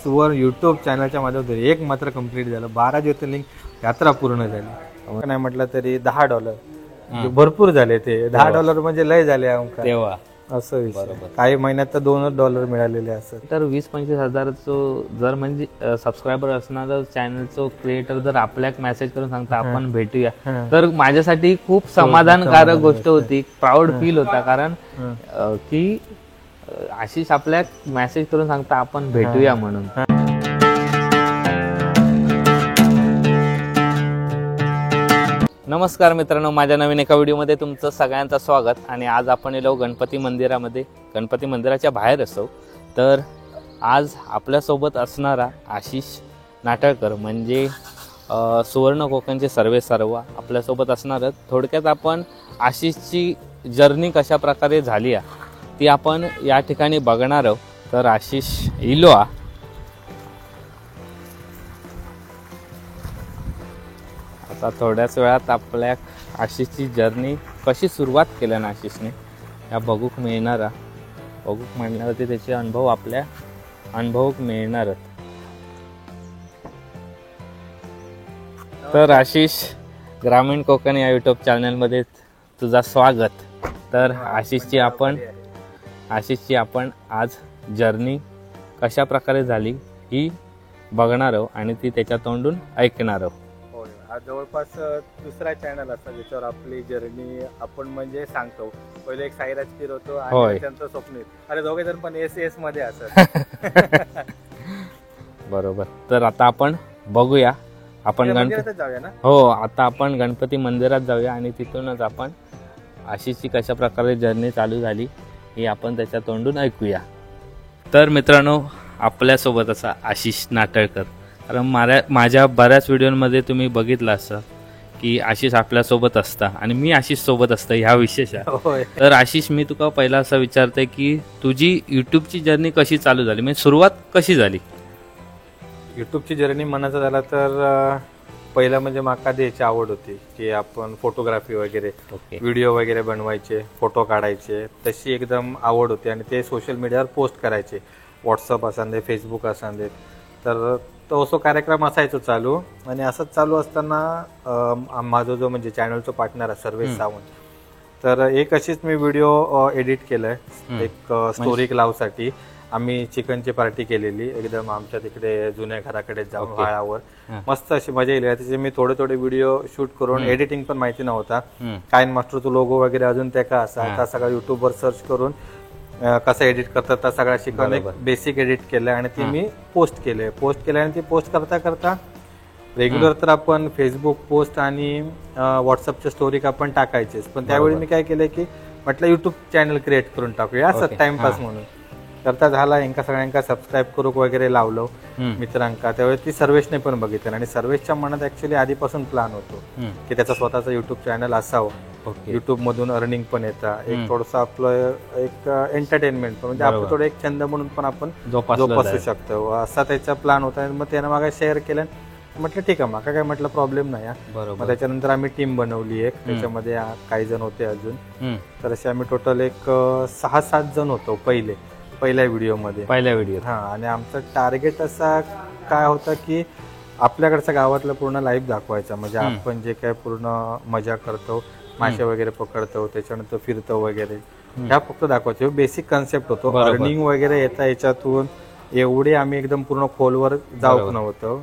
वर यूट्यूब चॅनलच्या माध्यमातून एक मात्र कंप्लीट झालं. 12 ज्योतिर्लिंग यात्रा पूर्ण झाली. नाही म्हटलं तरी $10 भरपूर झाले. ते $10 म्हणजे लय झाले आमका तेव्हा असं विषय. काही महिन्यात तर $2 मिळालेले असं. तर 20-25 हजाराचं जर म्हणजे सबस्क्रायबर असणार चॅनलचं क्रिएटर जर आपल्याक मेसेज करून सांगता आपण भेटूया, तर माझ्यासाठी खूप समाधानकारक गोष्ट होती. प्राऊड फील होता. कारण की आशिष आपल्याक मेसेज करून सांगता आपण भेटूया म्हणून. नमस्कार मित्रांनो, माझ्या नवीन एका व्हिडिओमध्ये तुमचं सगळ्यांचं स्वागत. आणि आज आपण येलो गणपती मंदिरामध्ये, गणपती मंदिराच्या बाहेर असो. तर आज आपल्यासोबत असणारा आशिष नाटळकर म्हणजे सुवर्ण कोकणचे सर्वेसर्वा आपल्यासोबत असणार. थोडक्यात आपण आशिषची जर्नी कशा प्रकारे झाली आहे ती आपण या ठिकाणी बघणार आहोत. तर आशिष इलो आता थोड्याच वेळात आपल्या आशिषची जर्नी कशी सुरुवात केली ना आशिषने या बघूक मिळणार. बघूक म्हणल्यावरती त्याचे अनुभव आपल्या अनुभवूक मिळणार. तर आशिष, ग्रामीण कोकण या यूट्यूब चॅनलमध्ये तुझा स्वागत. तर आशिषची आपण आज जर्नी कशा प्रकारे झाली ही बघणार आहोत आणि ती त्याच्या तोंडून ऐकणार आहोत. हा जवळपास दुसरा चॅनल असता ज्याच्यावर आपली जर्नी आपण म्हणजे सांगतो. पहिले एक साईराज पीर होतो आणि त्यांचं स्वप्न. अरे दोघे जण पण एस मध्ये असत. बरोबर. तर आता आपण बघूया. आपण गणपती जाऊया ना. हो, आता आपण गणपती मंदिरात जाऊया आणि तिथूनच आपण आशिषची कशा प्रकारे जर्नी चालू झाली हे आपण त्याच्या तोंडून ऐकूया. तर मित्रांनो, आपल्यासोबत असा आशिष नाटळकर. कारण माझ्या बऱ्याच व्हिडिओमध्ये तुम्ही बघितलं असं की आशिष आपल्यासोबत असता आणि मी आशिष सोबत असतं ह्या विशेष आहे. तर आशिष, मी तुका पहिला असं विचारते की तुझी यूट्यूबची जर्नी कशी चालू झाली, म्हणजे सुरुवात कशी झाली? यूट्यूबची जर्नी म्हणायचं झाला तर पहिला म्हणजे माका द्यायची आवड होती की आपण फोटोग्राफी वगैरे, व्हिडिओ वगैरे बनवायचे, फोटो काढायचे, तशी एकदम आवड होती. आणि ते सोशल मीडियावर पोस्ट करायचे, व्हॉट्सअप असांदे, फेसबुक असांदे. तर तो असो कार्यक्रम असायचो चालू. आणि असंच चालू असताना माझा जो म्हणजे चॅनलचा पार्टनर आहे सर्वेश सावंत, तर एक अशीच मी व्हिडिओ एडिट केलाय एक स्टोरी लावसाठी. आम्ही चिकनची पार्टी केलेली एकदम आमच्या तिकडे जुन्या घराकडे जाऊन व्हाळावर. मस्त अशी मजा येईल. त्याचे मी थोडे व्हिडिओ शूट करून, एडिटिंग पण माहिती नव्हता, काइन मास्टरचा लोगो वगैरे अजून त्या का असा, आता सगळं युट्यूबवर सर्च करून कसं एडिट करतात त्या सगळ्या शिकवून एक बेसिक एडिट केलं आणि ती मी पोस्ट केले. आणि ती पोस्ट करता करता रेग्युलर तर आपण फेसबुक पोस्ट आणि व्हॉट्सअपच्या स्टोरी आपण टाकायचेच. पण त्यावेळी मी काय केलंय की म्हटलं युट्यूब चॅनल क्रिएट करून टाकूया असं टाइमपास म्हणून. करता झाला यांका सगळ्यांका सबस्क्राईब करूक वगैरे लावलं मित्रांका. त्यावेळी ती सर्वेशने पण बघितलं. आणि सर्वेशच्या मनात ऍक्च्युली आधीपासून प्लॅन होतो की त्याचा स्वतःचा युट्यूब चॅनल असावं. युट्यूब मधून अर्निंग पण येतं, एक थोडंसं आपलं एक एंटरटेनमेंट पण, म्हणजे आपलं थोडं एक छंद म्हणून पण आपण जोपासू शकतो असा त्याचा प्लॅन होता. मग त्यानं मागे शेअर केलं. म्हटलं ठीक आहे, माका काय म्हटलं प्रॉब्लेम नाही. मग त्याच्यानंतर आम्ही टीम बनवली एक, त्याच्यामध्ये काही जण होते अजून. तर असे आम्ही टोटल एक 6-7 जण होतो पहिल्या व्हिडिओमध्ये. हा. आणि आमचं टार्गेट असा काय होता की आपल्याकडच्या गावातलं पूर्ण लाईव्ह दाखवायचं. म्हणजे आपण जे काय पूर्ण मजा करतो, मासे वगैरे पकडतो, त्याच्यानंतर फिरतो वगैरे, ह्या फक्त दाखवायचे. बेसिक कन्सेप्ट होतो. अर्निंग वगैरे येता याच्यातून एवढे आम्ही एकदम पूर्ण खोलवर जाऊ नव्हतो.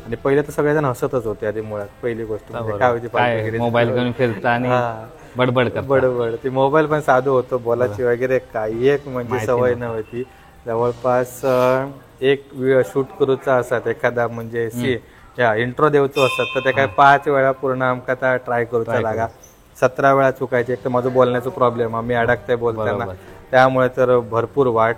आणि पहिले तर सगळेजण हसतच होते आधी. मुळात पहिली गोष्ट काय होती, मोबाईल घेऊन फिरता आणि बडबड. ती मोबाईल पण साधू होतो, बोलायची वगैरे काही एक म्हणजे सवय नव्हती. जवळपास एक शूट करूचा असत एखादा म्हणजे इंट्रो देवचो असत, तर ते काय 5 वेळा पूर्ण आमका ट्राय करूचा लागा. 17 वेळा चुकायचे. एक तर माझं बोलण्याचा प्रॉब्लेम, आम्ही अडकतंय बोलताना, त्यामुळे तर भरपूर वाट.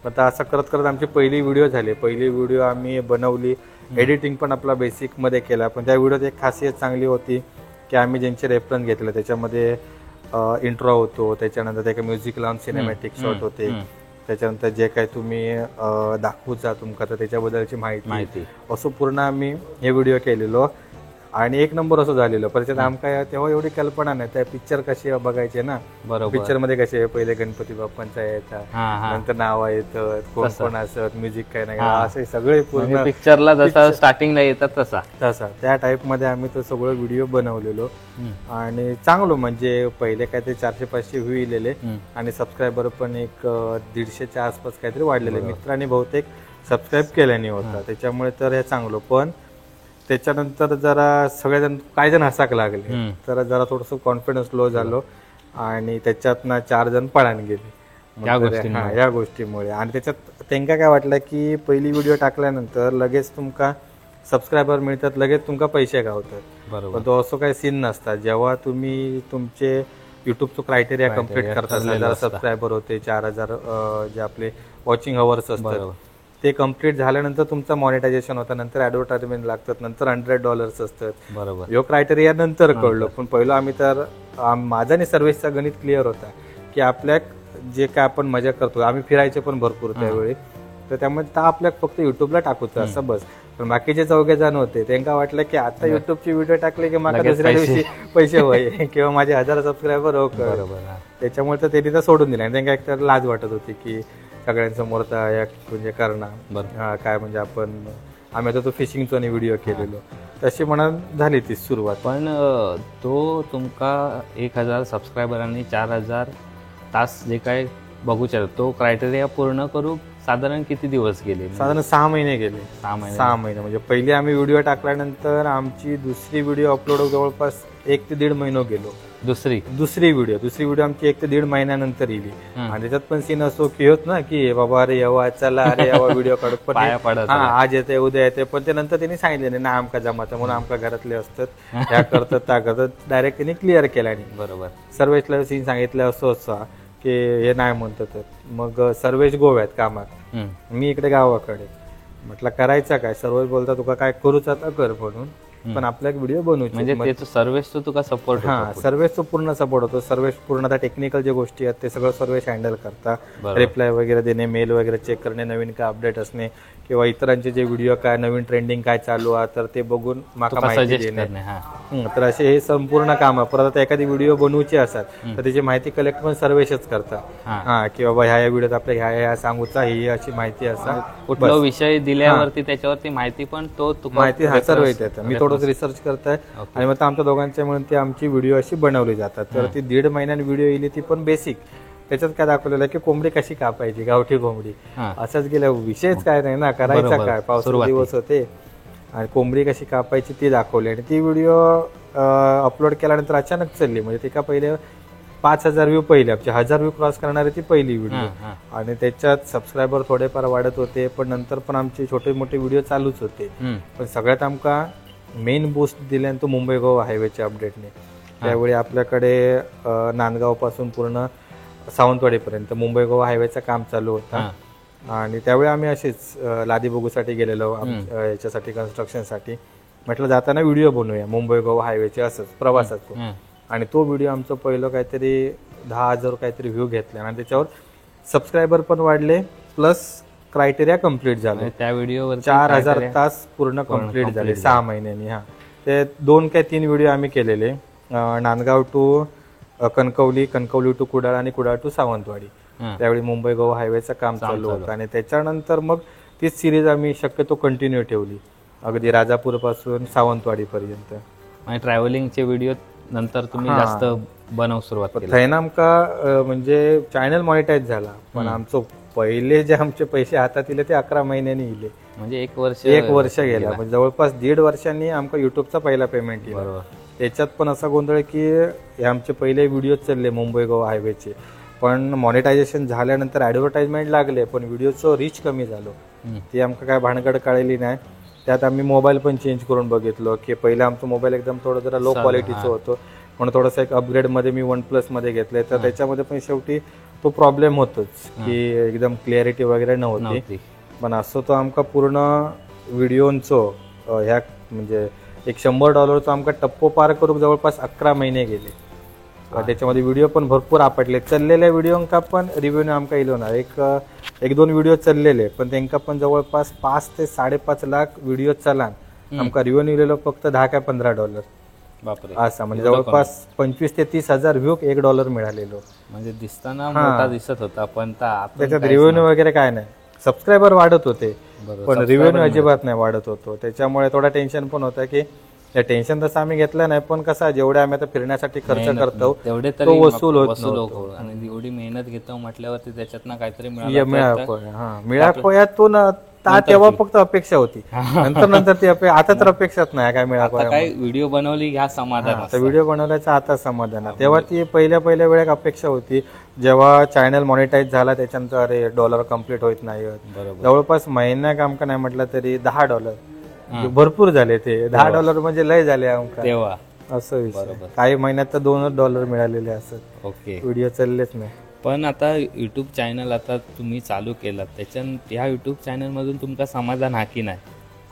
आता असं करत करत आमची पहिली व्हिडिओ झाली. पहिली व्हिडिओ आम्ही बनवली, एडिटिंग पण आपला बेसिक मध्ये केला. पण त्या व्हिडिओत एक खासियत चांगली होती की आम्ही ज्यांचे रेफरन्स घेतले त्याच्यामध्ये इंट्रो होतो, त्याच्यानंतर ते म्युझिक लावून सिनेमॅटिक शॉट होते, त्याच्यानंतर जे काही तुम्ही दाखवूचा तुमका तर त्याच्याबद्दलची माहिती, असं पूर्ण आम्ही हे व्हिडिओ केलेलो. आणि एक नंबर असं झालेलं. पण त्याच्यात आमका तेव्हा एवढी कल्पना नाही, त्या पिक्चर कसे बघायचे ना, बरोबर. पिक्चर मध्ये कसे पहिले गणपती बाप्पांचा यायचा, नंतर नाव येतं, कोण कोण असत, म्युझिक काय नाही, असे सगळे पूर्ण पिक्चरला जसा स्टार्टिंगला येतात तसा त्या टाइप मध्ये आम्ही तो सगळं व्हिडिओ बनवलेलो. आणि चांगलो म्हणजे पहिले काहीतरी 400-500 व्ह्यू इलेले आणि सबस्क्रायबर पण एक 150च्या आसपास काहीतरी वाढलेले. मित्रांनी बहुतेक सबस्क्राईब केल्याने होता, त्याच्यामुळे तर हे चांगलं. पण त्याच्यानंतर जरा सगळेजण काही जण हसाक लागले, तर जरा थोडस कॉन्फिडन्स लो झालो आणि त्याच्यातनं 4 जण पळान गेले या गोष्टीमुळे. आणि त्याच्यात त्यांना काय वाटलं की पहिली व्हिडिओ टाकल्यानंतर लगेच तुमका सबस्क्रायबर मिळतात, लगेच तुमका पैसे गावतात. पण तो असं काही सीन नसतात. जेव्हा तुम्ही तुमचे युट्यूबचं क्रायटेरिया कम्प्लीट करतात, 1000 सबस्क्रायबर होते, 4000 जे आपले वॉचिंग अवर्स असतात ते कम्प्लीट झाल्यानंतर तुमचं मॉनिटायझेशन होतं, नंतर ऍडव्हर्टाइजमेंट लागतात, नंतर $100 असतात. बरोबर. यो क्रायटेरिया नंतर कळलं. पण पहिलं आम्ही तर माझा आणि सर्व्हिसचा गणित क्लिअर होता की आपल्या जे काय आपण मजा करतो, आम्ही फिरायचे पण भरपूर त्यावेळी, तर त्यामुळे आपल्या फक्त युट्यूबला टाकूचं असं बस. पण बाकीचे 4 जण होते, त्यांना वाटलं की आता युट्यूबची व्हिडिओ टाकले की मला दुसऱ्या दिवशी पैसे होय किंवा माझे 1000 सबस्क्रायबर हो. त्याच्यामुळे तर त्यांनी तर सोडून दिलं. आणि त्यांना एक तर लाज वाटत होती की सगळ्यांसमोर म्हणजे करणं काय, म्हणजे आम्ही आता तो फिशिंगचा व्हिडिओ केलेलो, तशी म्हणा झाली ती सुरुवात. पण तो तुमका 1000 सबस्क्रायबरांनी 4000 तास जे काय बघू शकतो, तो क्रायटेरिया पूर्ण करू साधारण किती दिवस गेले? साधारण 6 महिने गेले. 6 महिने म्हणजे पहिले आम्ही व्हिडिओ टाकल्यानंतर आमची दुसरी व्हिडिओ अपलोड जवळपास 1 ते 1.5 महिने गेलो. दुसरी व्हिडिओ आमची 1 ते 1.5 महिन्यानंतर येईल. आणि त्याच्यात पण सीन असो की होत ना की बाबा अरे यावा चला अरे यावा व्हिडिओ काढत, पण आज येते उद्या येते, पण ते नंतर त्यांनी सांगितले ना आमका जमात म्हणून आमका घरातले असतात ह्या करतात त्या करतात, डायरेक्ट त्यांनी क्लिअर केला. बरोबर. सर्वेशला सीन सांगितलं असं असं की हे नाही म्हणतो, तर मग सर्वेश गोव्यात कामात, मी इकडे गावाकडे. म्हटलं करायचं काय? सर्वेश बोलता तुका काय करूच आता कर म्हणून, पण आपला एक व्हिडिओ बनवू म्हणजे सर्व्हिस तुका सपोर्ट. सर्व्हिसचा पूर्ण सपोर्ट होतो. सर्व्हिस पूर्ण आता टेक्निकल जे गोष्टी आहेत ते सगळं सर्व्हिस हँडल करता. रिप्लाय वगैरे देणे, मेल वगैरे चेक करणे, नवीन काय अपडेट असणे किंवा इतरांचे जे व्हिडिओ काय नवीन ट्रेंडिंग काय चालू आहे तर ते बघून माका माहिती देणे. तर असे हे संपूर्ण काम आहे. परत आता एखादी व्हिडिओ बनवूची असतात तर त्याची माहिती कलेक्ट पण सर्व्हिसच करतात की बाबा ह्या व्हिडिओत आपल्या ह्या सांगूचा ही अशी माहिती असा कुठला विषय दिल्यावरती त्याच्यावरती माहिती पण तो माहिती सर्व येते. मी थोडंसं रिसर्च करताय आणि मग आमच्या दोघांच्या मिळून ती आमची व्हिडिओ अशी बनवली जातात. तर ती 1.5 महिन्याने व्हिडिओ येईल, ती पण बेसिक. त्याच्यात काय दाखवलेलं की कोंबडी कशी कापायची, गावठी कोंबडी, असंच गेल्या विषयच काय नाही ना, करायचा काय, पावसाचे दिवस होते आणि कोंबडी कशी कापायची ती दाखवली. आणि ती व्हिडिओ अपलोड केल्यानंतर अचानक चालली, म्हणजे ती का पहिले 5000 व्ह्यू पहिले आमचे 1000 व्ह्यू क्रॉस करणारी ती पहिली व्हिडिओ. आणि त्याच्यात सबस्क्रायबर थोडेफार वाढत होते, पण नंतर पण आमचे छोटे मोठे व्हिडिओ चालूच होते. पण सगळ्यात आमका मेन बूस्ट दिल्यानं तो मुंबई गोवा हायवेच्या अपडेटने. त्यावेळी आपल्याकडे नांदगाव पासून पूर्ण सावंतवाडीपर्यंत मुंबई गोवा हायवेचं काम चालू होतं. आणि त्यावेळी आम्ही असेच लादी बघूसाठी गेलेलो याच्यासाठी, कन्स्ट्रक्शनसाठी. म्हटलं जाताना व्हिडिओ बनवूया मुंबई गोवा हायवेचे, असंच प्रवासाचं. आणि तो व्हिडिओ आमचं पहिलं काहीतरी 10,000 काहीतरी व्ह्यू घेतले आणि त्याच्यावर सबस्क्रायबर पण वाढले, प्लस क्रायटेरिया कम्प्लीट झाले. त्या व्हिडिओवर 4000 तास पूर्ण कम्प्लीट झाले 6 महिन्यांनी. ते 2 काय 3 व्हिडिओ आम्ही केलेले, नांदगाव टू कणकवली, कणकवली टू कुडाळ आणि कुडाळ टू सावंतवाडी. त्यावेळी मुंबई गोवा हायवेचं काम चालू होतं. आणि त्याच्यानंतर मग तीच सिरीज आम्ही शक्यतो कंटिन्यू ठेवली, अगदी राजापूर पासून सावंतवाडी पर्यंत. आणि ट्रॅव्हलिंगचे व्हिडिओ नंतर तुम्ही जास्त बनवू सुरुवात केली. थंय आमका म्हणजे चॅनल मॉनिटाईज झाला, पण आमचं पहिले जे आमचे पैसे हातात येले ते 11 महिन्यांनी येले. म्हणजे 1 वर्ष गेला. म्हणजे जवळपास 1.5 वर्षांनी आमका युट्यूबचा पहिला पेमेंट येईल. त्याच्यात पण असा गोंधळ की हे आमचे पहिले व्हिडिओ चालले मुंबई गोवा हायवेचे, पण मॉनिटायझेशन झाल्यानंतर ऍडव्हर्टाइजमेंट लागले, पण व्हिडिओचं रीच कमी झालं. ती आमका काय भानगड कळली नाही. त्यात आम्ही मोबाईल पण चेंज करून बघितलो की पहिला आमचा मोबाईल एकदम थोडं जरा लो क्वालिटीचं होतं, म्हणून थोडंसं एक अपग्रेडमध्ये मी OnePlus मध्ये घेतले. तर त्याच्यामध्ये पण शेवटी तो प्रॉब्लेम होतोच की एकदम क्लिअरिटी वगैरे नव्हती. पण असं तो आमका पूर्ण व्हिडिओंचं ह्या म्हणजे एक $100 आमका टप्पो पार करून जवळपास 11 महिने गेले. त्याच्यामध्ये व्हिडिओ पण भरपूर आपटले. चाललेल्या व्हिडिओंका पण रिव्ह्यू आमका येलो ना, 1-2 व्हिडिओ चाललेले, पण त्यांना पण जवळपास 5 ते 5.5 लाख व्हिडिओ चलान आमका रिव्ह्यू निघलेलो फक्त $10 का बापरे, असा, म्हणजे जवळपास 25 ते 30 हजार व्ह्यू $1 मिळालेलो. म्हणजे दिसताना मोठा दिसत होता पण त्याच्यात रिव्ह्यू वगैरे काय नाही. सबस्क्रायबर वाढत होते पण रिव्ह्यू अजिबात नाही वाढत होतो. त्याच्यामुळे थोडा टेन्शन पण होता की टेन्शन तसं आम्ही घेतलं नाही, पण कसं जेवढे आम्ही आता फिरण्यासाठी खर्च करतो तेवढे तो तरी वसूल होत आणि एवढी मेहनत घेतो म्हटल्यावरती त्याच्यातनं काहीतरी मिळापोयातून तेव्हा फक्त अपेक्षा होती, नंतर ती आता तर अपेक्षाच नाही काय मिळापोया. काही व्हिडिओ बनवली ह्या समाधान, व्हिडिओ बनवल्याचा आता समाधान. तेव्हा ती पहिल्या वेळेस अपेक्षा होती. जेव्हा चॅनल मॉनिटाईज झाला त्याच्यानंतर अरे $1 कम्प्लीट होत नाही. जवळपास महिना काम का नाही म्हटलं तरी $10 भरपूर झाले. ते $10 म्हणजे लय झाले आमका तेव्हा, असं विषय. काही महिन्यात तर $2 मिळालेले असत. ओके, व्हिडिओ चाललेच नाही. पण आता युट्यूब चॅनल आता तुम्ही चालू केलात, त्याच्यात या युट्यूब चॅनल मधून तुमका समाधान हा की नाही?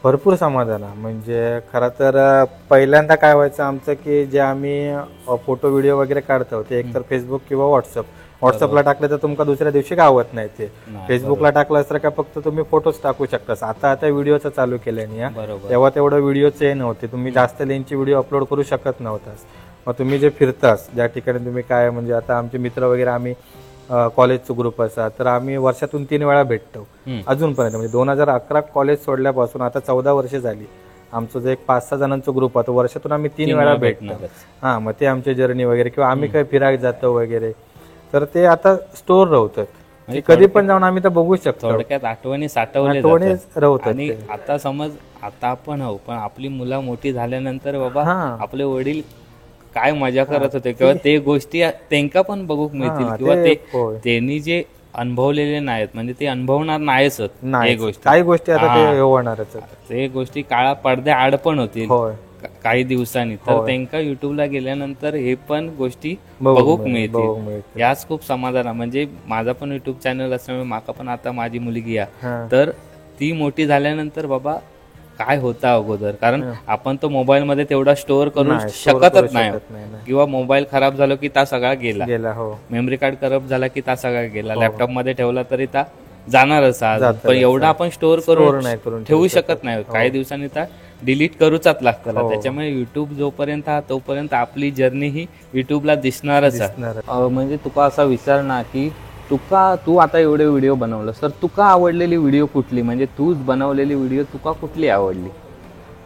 भरपूर समाधान आहे. म्हणजे खरं तर पहिल्यांदा काय व्हायचं आमचं की जे आम्ही फोटो व्हिडिओ वगैरे काढतो ते एकतर फेसबुक किंवा व्हॉट्सअपला टाकलं तर तुमका दुसऱ्या दिवशी गावत नाही. ते फेसबुकला टाकलं तर काय फक्त तुम्ही फोटोच टाकू शकता. आता व्हिडिओचं चालू केल्याने तेव्हा तेवढं व्हिडिओचे नव्हते. तुम्ही जास्त लेंथची व्हिडिओ अपलोड करू शकत नव्हतास. मग तुम्ही जे फिरतास ज्या ठिकाणी तुम्ही काय म्हणजे आता आमचे मित्र वगैरे आम्ही कॉलेजचा ग्रुप असा तर आम्ही वर्षातून 3 वेळा भेटतो अजूनपर्यंत. म्हणजे 2011 कॉलेज सोडल्यापासून आता 14 वर्ष झाली. आमचं जे एक 5-6 जणांचा ग्रुप होता वर्षातून आम्ही 3 वेळा भेटतो. मग ते आमचे जर्नी वगैरे किंवा आम्ही काही फिरायला जातो वगैरे तर ते आता स्टोर राहतात. कधी पण जाऊन आम्ही तर बघू शकतो. थोडक्यात आठवणी साठवले राहतात. आणि आता समज आता आपण पण आपली मुलं मोठी झाल्यानंतर बाबा आपले वडील काय मजा करत होते किंवा ते गोष्टी त्यांना पण बघूक मिळतील किंवा ते त्यांनी जे अनुभवलेले नाहीत म्हणजे ते अनुभवणार नाहीच. काही गोष्टी आता ते होणारच. ते गोष्टी काळा पडद्या आड पण होतील काही दिवसांनी. तर त्यांना युट्यूबला गेल्यानंतर हे पण गोष्टी बघूक मिळतील. याच खूप समाधान. म्हणजे माझा पण युट्यूब चॅनल असल्यामुळे माका पण आता माझी मुलगी आहे तर ती मोठी झाल्यानंतर बाबा काय होता अगोदर, कारण आपण तो मोबाईल मध्ये तेवढा स्टोअर करू शकतच नाही किंवा मोबाईल खराब झाला की ता सगळा गेला, मेमरी कार्ड खराब झाला की ता सगळा गेला, लॅपटॉप मध्ये ठेवला तरी ता जाणारच. पण एवढा आपण स्टोअर करून ठेवू शकत नाही. काही दिवसांनी ता डिलीट करूचाच लागतं. त्याच्यामुळे युट्यूब जोपर्यंत तोपर्यंत आपली जर्नी ही युट्यूबला दिसणारच आहे. म्हणजे तुका असा विचार ना की तू आता एवढे व्हिडिओ बनवलं तर तुका आवडलेली व्हिडिओ कुठली, म्हणजे तूच बनवलेली व्हिडिओ तुका कुठली आवडली?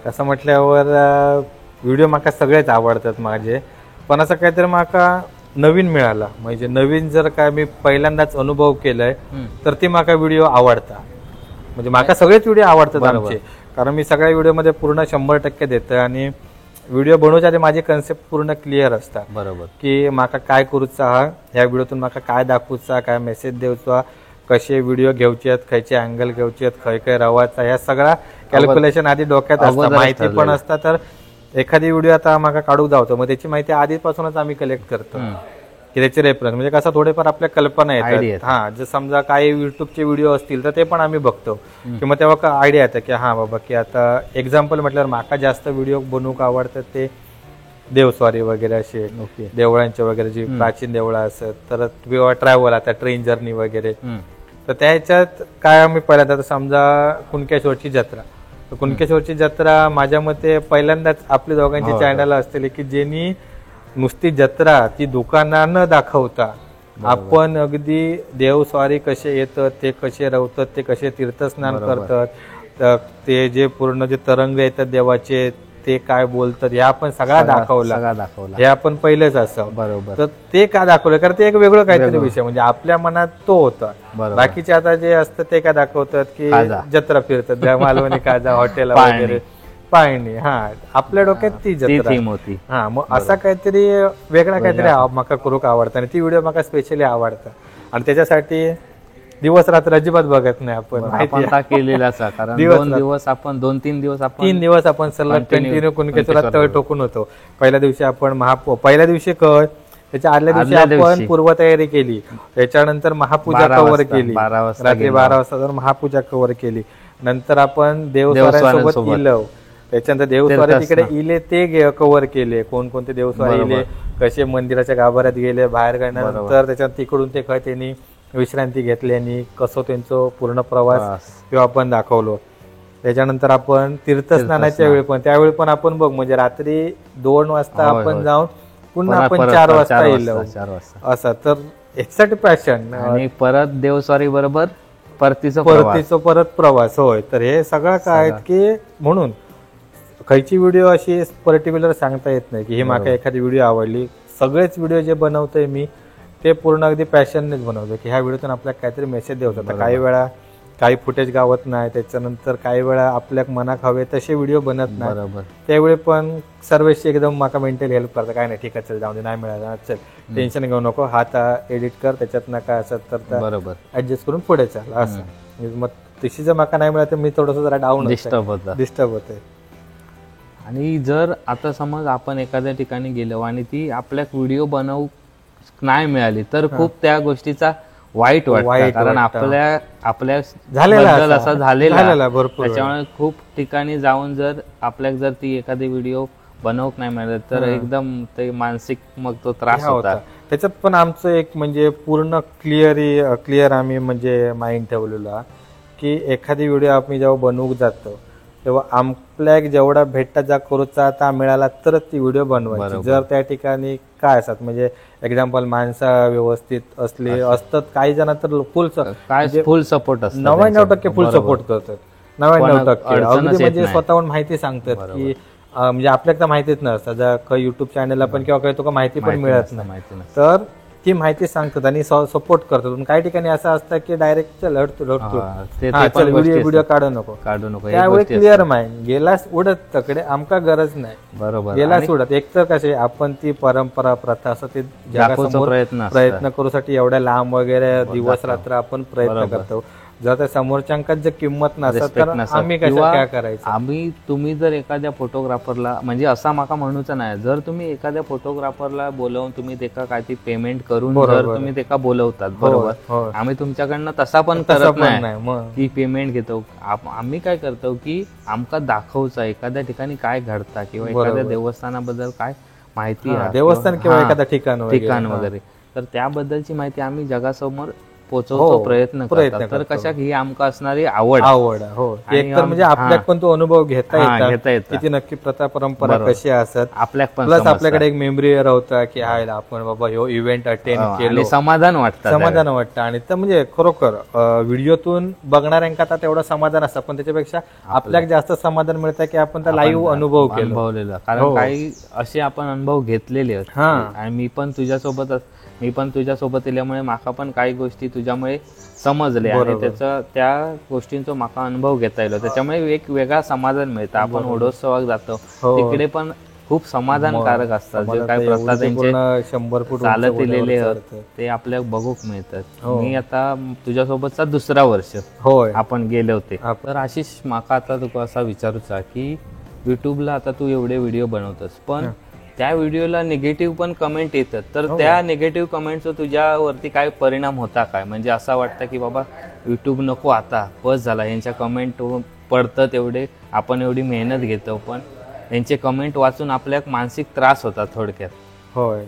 तसं म्हटल्यावर व्हिडिओ माका सगळेच आवडतात माझे, पण असं काहीतरी माका नवीन मिळाला म्हणजे नवीन जर काय मी पहिल्यांदाच अनुभव केलाय तर ते माका व्हिडिओ आवडता. म्हणजे माका सगळेच व्हिडिओ आवडतात आमचे, कारण मी सगळ्या व्हिडिओमध्ये पूर्ण 100% देतोय आणि व्हिडिओ बनवच्या आधी माझी कन्सेप्ट पूर्ण क्लिअर असतात. बरोबर, की माका काय करूचा हा ह्या व्हिडिओतून माका काय दाखवूचा, काय मेसेज देऊचा, कसे व्हिडिओ घेऊचे आहेत, खयचे अँगल घ्यायचे आहेत, खय रावायचा, ह्या सगळा कॅल्क्युलेशन आधी डोक्यात असतं. माहिती पण असतं. तर एखादी व्हिडिओ आता माका काढू जावतो मग त्याची माहिती आधीपासूनच आम्ही कलेक्ट करतो की त्याचे रेफरन्स म्हणजे कसं थोडेफार आपल्या कल्पना येतात. जर समजा काही युट्यूबचे व्हिडिओ असतील तर ते पण आम्ही बघतो की मग तेव्हा आयडिया येतं की बाबा की आता एक्झाम्पल म्हटल्यावर माका जास्त व्हिडिओ बनवूक आवडतात ते देवस्वारी वगैरे असे देवळांचे वगैरे जी प्राचीन देवळं असत तर किंवा ट्रॅव्हल आता ट्रेन जर्नी वगैरे. तर त्याच्यात काय आम्ही पहिल्यांदा समजा कुणकेश्वरची जत्रा, तर कुणकेश्वरची जत्रा माझ्या मते पहिल्यांदाच आपल्या दोघांची चॅनल असतील की ज्यांनी नुसती जत्रा ती दुकाना न दाखवता आपण अगदी देवस्वारी कसे येतात, ते कसे रवतात, ते कसे तीर्थस्नान करतात, ते जे पूर्ण जे तरंग येतात देवाचे ते काय बोलतात हे आपण सगळा दाखवला. हे आपण पहिलेच असं. बरोबर. तर ते का दाखवलं कारण ते एक वेगळं काहीतरी विषय म्हणजे आपल्या मनात तो होता. बाकीचे आता जे असतं ते काय दाखवतात की जत्रा फिरतात मालवणी काजा हॉटेल वगैरे पाहणी. आपल्या डोक्यात ती जत्रा होती. मग असा काहीतरी वेगळा काहीतरी माका करूक आवडतं आणि ती व्हिडिओ माका स्पेशली आवडतं आणि त्याच्यासाठी दिवस रात्र अजिबात बघत नाही आपण केलेलाच. कारण 2-3 दिवस आपण सलग कंटिन्यू कुणकेश्वरात तळ ठोकून होतो. पहिल्या दिवशी आपण पहिल्या दिवशी त्याच्या आदल्या दिवशी आपण पूर्वतयारी केली, त्याच्यानंतर महापूजा कव्हर केली, रात्री 12 वाजता महापूजा कव्हर केली, नंतर आपण देवस्वाऱ्यांसोबत इलव, त्याच्यानंतर देवस्वारी तिकडे इले ते कव्हर केले, कोणकोणते देवस्वारी इले, कसे मंदिराच्या गाभाऱ्यात गेले, बाहेर काढल्यानंतर त्याच्यात तिकडून ते त्यांनी विश्रांती घेतल्यानी कसं त्यांचं पूर्ण प्रवास किंवा आपण दाखवलो. त्याच्यानंतर आपण तीर्थस्नानाच्या वेळी पण त्यावेळी पण आपण बघ म्हणजे रात्री 2 वाजता आपण जाऊन पुन्हा आपण 4 वाजता येलो असं. तर याच्यासाठी पॅशन आणि परत देवस्वारी बरोबर परतीचं परत प्रवास. होय, तर हे सगळं काय की म्हणून खयची व्हिडिओ अशी पर्टिक्युलर सांगता येत नाही की ही माका एखादी व्हिडिओ आवडली. सगळेच व्हिडिओ जे बनवतोय मी ते पूर्ण अगदी पॅशननेच बनवतो की ह्या व्हिडिओतून आपल्याला काहीतरी मेसेज देऊ शकतो. काही वेळा काही फुटेज गावत नाही, त्याच्यानंतर काही वेळा आपल्या मनाक हवे तसे व्हिडिओ बनत नाही. त्यावेळी पण सर्वेशी एकदम माका मेंटल हेल्प करतात, काय नाही ठीक आहे चल जाऊ दे, नाही मिळाला चल टेन्शन घेऊ नको, हात एडिट कर, त्याच्यात काय असत तर बरोबर ऍडजस्ट करून पुढे चाल असं. मग तशी जर माका नाही मिळालं तर मी थोडंसं जरा डाऊन डिस्टर्ब होते. आणि जर आता समज आपण एखाद्या ठिकाणी गेलो आणि ती आपल्या व्हिडिओ बनवू नाही मिळाली तर खूप त्या गोष्टीचा वाईट वाटतं, कारण आपल्या झालेला असा झालेला भरपूर. त्याच्यामुळे खूप ठिकाणी जाऊन जर आपल्याला जर ती एखादी व्हिडिओ बनवूक नाही मिळाली तर एकदम ते मानसिक मग तो त्रास होता. त्याच्यात पण आमचं एक म्हणजे पूर्ण क्लिअर आम्ही म्हणजे माइंड ठेवलेला की एखादी व्हिडिओ आम्ही जेव्हा बनवूक जातो तेव्हा आपल्याक जेवढा भेटता जा करूचा आता मिळाला तरच ती व्हिडिओ बनवायची. जर त्या ठिकाणी काय असतात म्हणजे एक्झाम्पल माणसं व्यवस्थित असले असतात, काही जण तर फुल सपोर्ट असतात, 99% फुल सपोर्ट करतात, 99% अगदी म्हणजे स्वतःहून माहिती सांगतात की म्हणजे आपल्याला माहितीच नसतं. जर काही युट्यूब चॅनलला पण किंवा काही तुका माहिती पण मिळत नाही तर ती माहिती सांगतात आणि सपोर्ट करतात. काही ठिकाणी असं असतं की डायरेक्ट व्हिडिओ काढू नको त्यावेळी क्लिअर माइंड गेलास उडत तकडे आमका गरज नाही, बरोबर गेलास उडत. एक तर कसे आपण ती परंपरा प्रथा असं ते जगासमोर प्रयत्न करूसाठी एवढ्या लांब वगैरे दिवस रात्र आपण प्रयत्न करतो. जर त्या समोरच्यांकाच जर किंमत नसत तर आम्ही काय करायचं. तुम्ही जर एखाद्या फोटोग्राफरला म्हणजे असा माका म्हणूचा नाही, जर तुम्ही एखाद्या फोटोग्राफरला बोलवून तुम्ही त्याका काय ती पेमेंट करून जर तुम्ही त्याका बोलवतात बरोबर, आम्ही तुमच्याकडनं तसा पण करत नाही की पेमेंट घेतो. आम्ही काय करतो की आमका दाखवचं एखाद्या ठिकाणी काय घडता किंवा एखाद्या देवस्थानाबद्दल काय माहिती आहे, देवस्थान किंवा एखादा ठिकाण वगैरे, तर त्याबद्दलची माहिती आम्ही जगासमोर पोचवतो प्रयत्न करतात. तर कशा ही आमका असणारी आवड एक तर म्हणजे आपल्याला पण तो अनुभव घेता येतात किती नक्की प्रथा परंपरा कशी असतात प्लस आपल्याकडे एक मेमरी राहता की हाय आपण बाबा ह्यो इव्हेंट अटेंड केलो, समाधान वाटतं. आणि तर म्हणजे खरोखर व्हिडिओतून बघणाऱ्यांका आता तेवढं समाधान असतं, पण त्याच्यापेक्षा आपल्याला जास्त समाधान मिळतं की आपण त्या लाईव्ह अनुभवलेला. कारण काही असे आपण अनुभव घेतलेले आहेत आणि मी पण तुझ्यासोबत आल्यामुळे माका पण काही गोष्टी तुझ्यामुळे समजले आणि त्या गोष्टींचा माका अनुभव घेता येईल. त्याच्यामुळे एक वेगळा समाधान मिळतं. आपण ओढोत्सवाक जातो तिकडे पण खूप समाधानकारक असतात, जे काही प्रथा त्यांचे 100 फूट चालत दिलेले ते आपल्याला बघूक मिळतात. मी आता तुझ्यासोबतचा 2रा वर्ष आपण गेले होते. तर आशिष माका आता तुका असा विचारूचा की युट्यूबला आता तू एवढे व्हिडिओ बनवतोस पण त्या व्हिडिओला निगेटिव्ह पण कमेंट येतात, तर त्या निगेटिव्ह कमेंटचा तुझ्यावरती काय परिणाम होता काय? म्हणजे असं वाटतं की बाबा युट्यूब नको आता बस झाला, यांच्या कमेंट पडतात एवढे, आपण एवढी मेहनत घेतो पण यांचे कमेंट वाचून आपल्याला मानसिक त्रास होता थोडक्यात. होय,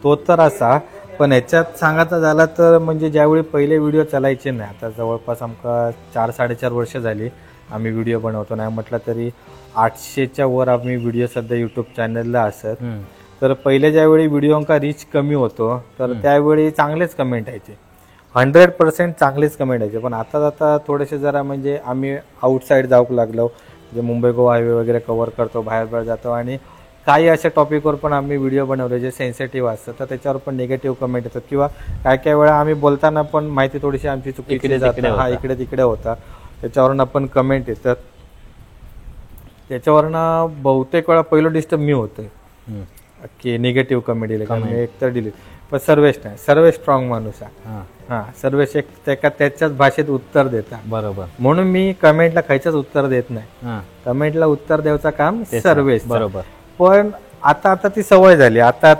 तो तर असा. पण ह्याच्यात सांगायचं झाला तर म्हणजे ज्यावेळी पहिले व्हिडिओ चालायचे नाही, आता जवळपास आमका 4-4.5 वर्ष झाली आम्ही व्हिडिओ बनवतो, नाही म्हटलं तरी 800च्या वर आम्ही व्हिडिओ सध्या युट्यूब चॅनलला असत. तर पहिले ज्यावेळी व्हिडिओंका रीच कमी होतो तर त्यावेळी चांगलेच कमेंट यायचे, 100% चांगलेच कमेंट यायचे. पण आता थोडेसे जरा म्हणजे आम्ही आउटसाईड जाऊक लागलो, जे मुंबई गोवा हायवे वगैरे कव्हर करतो, बाहेर जातो आणि काही अशा टॉपिकवर पण आम्ही व्हिडिओ बनवले जे सेन्सिटिव्ह असतात, तर त्याच्यावर पण निगेटिव्ह कमेंट येतात किंवा काय वेळा आम्ही बोलताना पण माहिती थोडीशी आमची चुकीची इकडे तिकडे होता, त्याच्यावरून आपण कमेंट येतात. त्याच्यावरनं बहुतेक वेळा पहिलं डिस्टर्ब मी होतोय की निगेटिव्ह कमेंट एक तर डिलीट. पण सर्वेश स्ट्रॉंग माणूस आहे, सर्वेश एक त्याच्याच भाषेत उत्तर देता बरोबर, म्हणून मी कमेंटला खायचंच उत्तर देत नाही. कमेंटला उत्तर द्यायचं काम सर्वेश बरोबर. पण आता ती सवय झाली, आता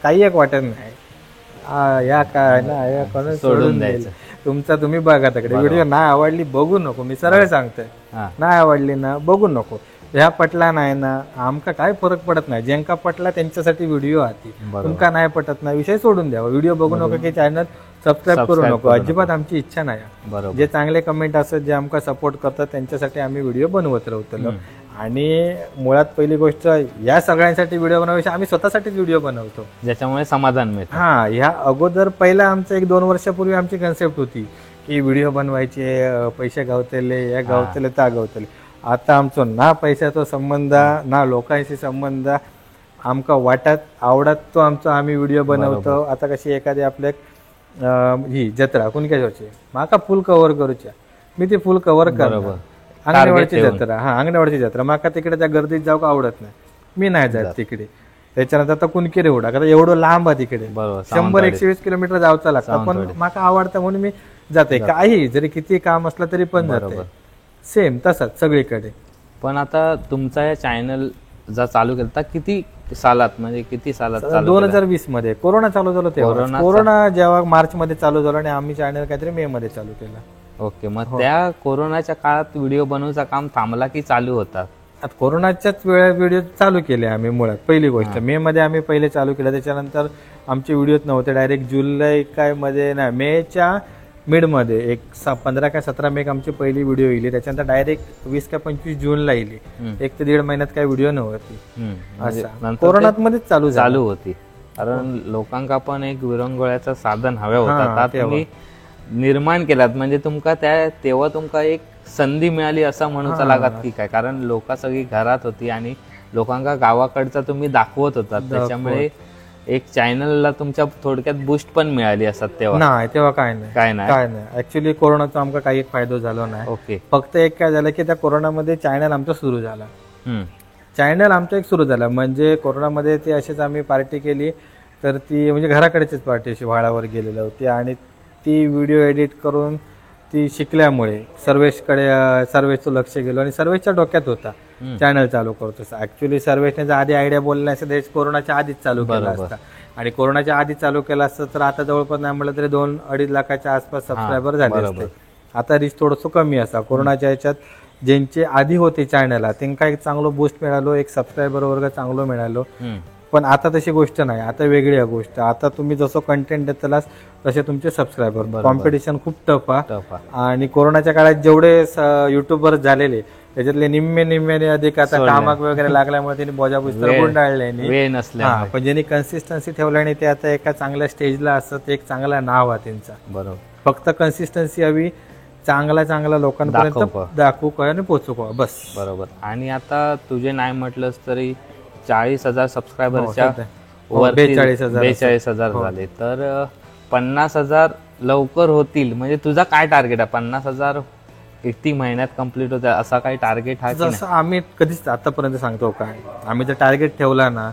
काही एक वाटत नाही या काय ना सोडून द्यायचं, तुमचा तुम्ही बघा तिकडे. व्हिडिओ नाही आवडली बघू नको, मी सरळ सांगतोय, नाही आवडली ना बघू नको. ह्या पटला नाही ना आमका काय फरक पडत नाही, ज्यांका पटला त्यांच्यासाठी व्हिडिओ आती, तुमका नाही पटत नाही विषय सोडून द्यावा, व्हिडिओ बघू नको की चॅनल सबस्क्राईब करू Subscribe नको, करू अजिबात आमची इच्छा नाही. बरोबर. जे चांगले कमेंट असतात, जे आमका सपोर्ट करतात, त्यांच्यासाठी आम्ही व्हिडिओ बनवत राहतो. आणि मुळात पहिली गोष्ट, या सगळ्यांसाठी व्हिडिओ बनवायची आम्ही स्वतःसाठीच व्हिडिओ बनवतो, ज्याच्यामुळे समाधान मिळतं. हा. ह्या अगोदर पहिला आमचं 1-2 वर्षापूर्वी आमची कन्सेप्ट होती की व्हिडिओ बनवायचे, पैसे गावतले, या गावतले, त्या गावतले. आता आमचं ना पैशाचा संबंध ना लोकांशी संबंध, आमका वाटत आवडत तो आमचा आम्ही व्हिडिओ बनवतो. आता कशी एखादी आपल्या ही जत्रा कोणी काय जायची, माका फुल कव्हर करूच्या, मी ती फुल कव्हर करतो. अंगणवाडीची जत्रा, हा अंगणवाडीची जत्रा, माका तिकडे त्या गर्दीत जाऊ का आवडत नाही, मी नाही जात तिकडे. त्याच्यानंतर आता कुणकेरी उडा, आता एवढं लांब आहे तिकडे, 100-120 किलोमीटर जावचं लागतं, पण माका आवडतं म्हणून मी जाते. काही जरी किती काम असलं तरी पण जाते. सेम तसंच सगळीकडे. पण आता तुमचा या चॅनल जर चालू केला किती सालात, म्हणजे किती सालात? 2020 मध्ये कोरोना चालू झाला तेव्हा. कोरोना जेव्हा मार्च मध्ये चालू झाला आणि आम्ही चॅनल काहीतरी मे मध्ये चालू केला. ओके. मग त्या कोरोनाच्या काळात व्हिडिओ बनवूचं काम थांबला की चालू होता? आता कोरोनाच्याच वेळेत व्हिडिओ चालू केले आम्ही. मुळात पहिली गोष्ट मे मध्ये आम्ही पहिले चालू केलं, त्याच्यानंतर आमचे व्हिडिओच नव्हते. डायरेक्ट जुलै काय मध्ये नाही, मेच्या मिडमध्ये 15 का 17 मे आमची पहिली व्हिडिओ येईल. त्याच्यानंतर डायरेक्ट 20 का 25 जूनला येईल. 1 ते 1.5 महिन्यात काही व्हिडिओ नव्हती. कोरोनात मध्येच चालू होती. कारण लोकांका पण एक विरंगुळ्याचं साधन हवं होतं, तुम्ही निर्माण केलात. म्हणजे तुमका तेव्हा तुमका एक संधी मिळाली असं म्हणूचा लागत की काय, कारण लोक सगळी घरात होती आणि लोकांका गावाकडचा तुम्ही दाखवत होता, त्याच्यामुळे एक चॅनलला तुमच्या थोडक्यात बूस्ट पण मिळाली असतात तेव्हा. नाही तेव्हा काय नाही. ऍक्च्युली कोरोनाचा आमका काही फायदा झाला नाही. ओके. फक्त एक काय झालं की त्या कोरोनामध्ये चॅनल आमचा सुरू झाला. चॅनल आमचा एक सुरू झाला म्हणजे कोरोनामध्ये ते अशीच आम्ही पार्टी केली, तर ती म्हणजे घराकडेचीच पार्टी अशी व्हाळावर गेलेली होती आणि ती व्हिडिओ एडिट करून ती शिकल्यामुळे सर्वेशचं लक्ष गेलो आणि सर्वेशच्या डोक्यात होता चॅनल चालू करतो. ऍक्च्युली सर्वेशने आधी आयडिया बोलला असं देश कोरोनाच्या आधीच चालू केला असता आणि कोरोनाच्या आधी चालू केला असतं तर आता जवळपास नाही म्हटलं तरी 2-2.5 लाखाच्या आसपास सबस्क्रायबर झाले असते. आता रिच थोडंसं कमी असा. कोरोनाच्या ह्याच्यात ज्यांचे आधी होते चॅनलला त्यांना एक चांगलं बूस्ट मिळालो, एक सबस्क्रायबर वर्ग चांगलं मिळालो. पण आता तशी गोष्ट नाही, आता वेगळी आहे गोष्ट. आता तुम्ही जसं कंटेंट देतालास तसे तुमचे सबस्क्रायबर. कॉम्पिटिशन खूप टफ आहे आणि कोरोनाच्या काळात जेवढे युट्यूबर झालेले त्याच्यातले निम्मे अधिक आता कामाक वगैरे लागल्यामुळे त्यांनी बोजा पुस्तक गुंडाळले. पण ज्यांनी कन्सिस्टन्सी ठेवल्याने ते आता एका चांगल्या स्टेजला असतात, एक चांगला नाव आहे त्यांचा. बरोबर. फक्त कन्सिस्टन्सी हवी, चांगला लोकांपर्यंत दाखवू का आणि पोचू का, बस. बरोबर. आणि आता तुझे नाही म्हटलंस तरी 40,000 सबस्क्रायबरच्या वरती 42,000 झाले, तर 50,000 लवकर होतील. म्हणजे तुझा काय टार्गेट आहे? 50,000 किती महिन्यात कम्प्लीट होते असा काही टार्गेट आहे? जसं आम्ही कधीच आतापर्यंत सांगतो काय, आम्ही जर टार्गेट ठेवला ना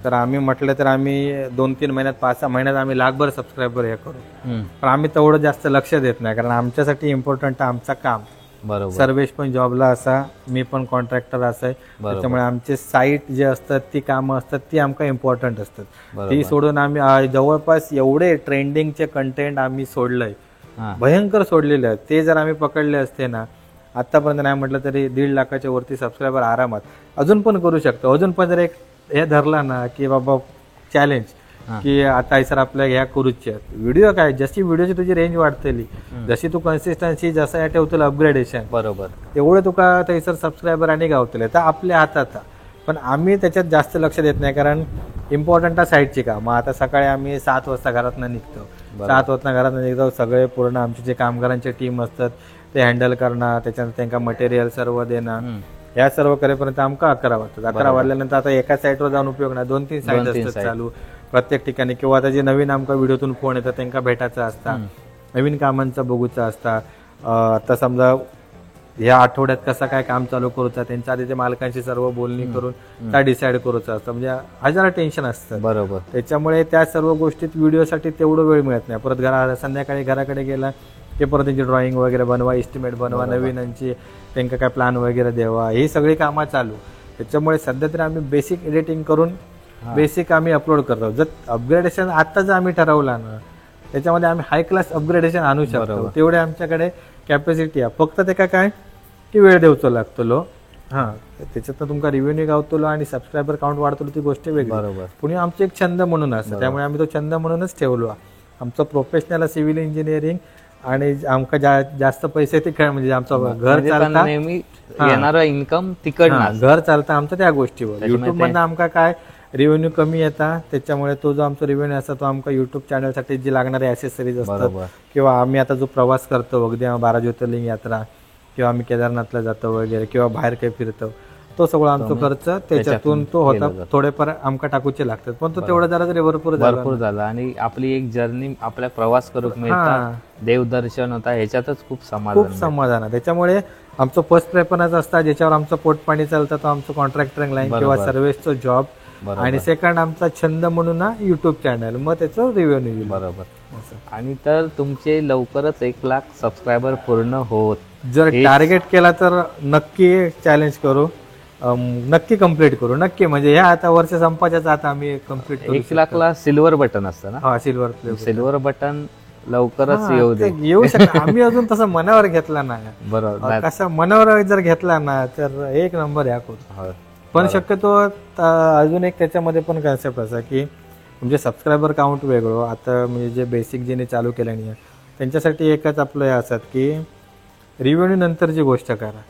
तर आम्ही म्हटलं तर आम्ही 2-3 महिन्यात 5-6 महिन्यात आम्ही लाखभर सबस्क्रायबर हे करू. पण आम्ही तेवढं जास्त लक्ष देत नाही, कारण आमच्यासाठी इम्पॉर्टंट आहे आमचं काम. बरोबर. सर्वेश पण जॉबला असा, मी पण कॉन्ट्रॅक्टर असाय, त्याच्यामुळे आमचे साईट जे असतात ती कामं असतात ती आमका इम्पॉर्टंट असतात. ती सोडून आम्ही जवळपास एवढे ट्रेंडिंगचे कंटेंट आम्ही सोडलंय, भयंकर सोडलेले आहेत. ते जर आम्ही पकडले असते ना आतापर्यंत नाही म्हटलं तरी 1.5 लाखाच्या वरती सबस्क्रायबर आरामात अजून पण करू शकतो. अजून पण जर एक हे धरला ना की बाबा चॅलेंज की आता सर आपल्या ह्या करूच व्हिडिओ काय, जशी व्हिडिओची तुझी रेंज वाढतली, जशी तू कन्सिस्टन्सी जसं या ठेवतो अपग्रेडेशन, बरोबर एवढे तुका थंयसर सबस्क्रायबर आणि गावतले. तर आपल्या हातात. पण आम्ही त्याच्यात जास्त लक्ष देत नाही, कारण इम्पॉर्टंट आहे साईडची कामं. आता सकाळी आम्ही 7 वाजता घरातनं निघतो, 7 वाजता घरातनं निघतो, सगळे पूर्ण आमचे जे कामगारांचे टीम असतात ते हँडल करणं, त्याच्यानंतर त्यांना मटेरियल सर्व देणं, या सर्व करेपर्यंत आमका 11 वाजतात. 11 वाजल्यानंतर आता एका साईटवर जाऊन उपयोग नाही, 2-3 साईट असतात चालू प्रत्येक ठिकाणी. किंवा आता जे नवीन आमका व्हिडिओतून फोन येतात त्यांना भेटायचा असता, नवीन कामांचं बघूचा असता. आता समजा ह्या आठवड्यात कसं काय काम चालू करूचा, त्यांच्या आधी ते मालकांशी सर्व बोलणी करून त्या डिसाईड करूचा असतं. म्हणजे हजार टेन्शन असतं. बरोबर. त्याच्यामुळे त्या सर्व गोष्टीत व्हिडिओसाठी तेवढं वेळ मिळत नाही. परत संध्याकाळी घराकडे गेला ते परत त्यांची ड्रॉइंग वगैरे बनवा, एस्टिमेट बनवा, नवीनांची त्यांना काय प्लॅन वगैरे द्यावा, ही सगळी कामं चालू. त्याच्यामुळे सध्या तरी आम्ही बेसिक एडिटिंग करून बेसिक आम्ही अपलोड करतो. जर अपग्रेडेशन आता जर आम्ही ठरवला ना त्याच्यामध्ये आम्ही हाय क्लास अपग्रेडेशन आणू शकतो, तेवढे आमच्याकडे कॅपॅसिटी आहे. फक्त ते काय की वेळ देवचो लागतो लो. त्याच्यात तुमका रिव्हेन्यू गावतो आणि सबस्क्रायबर काउंट वाढतो ती गोष्ट वेगळी. बरोबर. पुणे आमचे एक छंद म्हणून असतं, त्यामुळे आम्ही तो छंद म्हणूनच ठेवलो. आमचं प्रोफेशनल सिव्हिल इंजिनिअरिंग आणि आमका जास्त पैसे ते म्हणजे आमचं घर म्हणजे चालता नेहमी येणारा इन्कम तिकडनं घर चालतं आमचं त्या गोष्टीवर. युट्यूब मधनं आमका काय रेव्हेन्यू कमी येतात, त्याच्यामुळे तो जो आमचा रेव्हेन्यू असतो तो आमका युट्यूब चॅनलसाठी जे लागणारे ऍसेसरीज असतात किंवा आम्ही आता जो प्रवास करतो अगदी 12 ज्योतिर्लिंग यात्रा किंवा आम्ही केदारनाथला जातो वगैरे किंवा बाहेर काही फिरतो, तो सगळा आमचा खर्च त्याच्यातून तो होता. थोडेफार आमका टाकूचे लागतात, पण तो तेवढा जरा तरी भरपूर झाला. आणि आपली एक जर्नी आपल्या प्रवास करूक मिळतात, देवदर्शन होता, ह्याच्यातच खूप समाधान आहे. त्याच्यामुळे आमचं फर्स्ट प्रेफरन्स असतात ज्याच्यावर आमचं पोटपाणी चालतं तो आमचं कॉन्ट्रॅक्टरिंग लाईन किंवा सर्व्हिसचं जॉब, आणि सेकंड आमचा छंद म्हणून ना युट्यूब चॅनल, मग त्याचं रेव्हेन्यू. बरोबर. आणि तर तुमचे लवकरच 1 लाख सबस्क्रायबर पूर्ण होत, जर टार्गेट केला तर नक्की चॅलेंज करू, नक्की कम्प्लीट करू, नक्की. म्हणजे ह्या आता वर्ष संपायच्या आता आम्ही कम्प्लीट करू. 1 लाखला सिल्वर बटन असतं ना? हा, सिल्वर बटन लवकरच येऊ शकतं. आम्ही अजून तसं मनावर घेतला नाही. बरोबर. कसं मनावर जर घेतला ना तर 1 नंबर या करू. पण शक्यतो अजून एक त्याच्यामध्ये पण कन्सेप्ट असा की म्हणजे सबस्क्रायबर काउंट वेगळं. आता म्हणजे जे बेसिक ज्याने चालू केलं नाही त्यांच्यासाठी एकच आपलं हे असतात की रिव्हेन्यू नंतरची गोष्ट करा.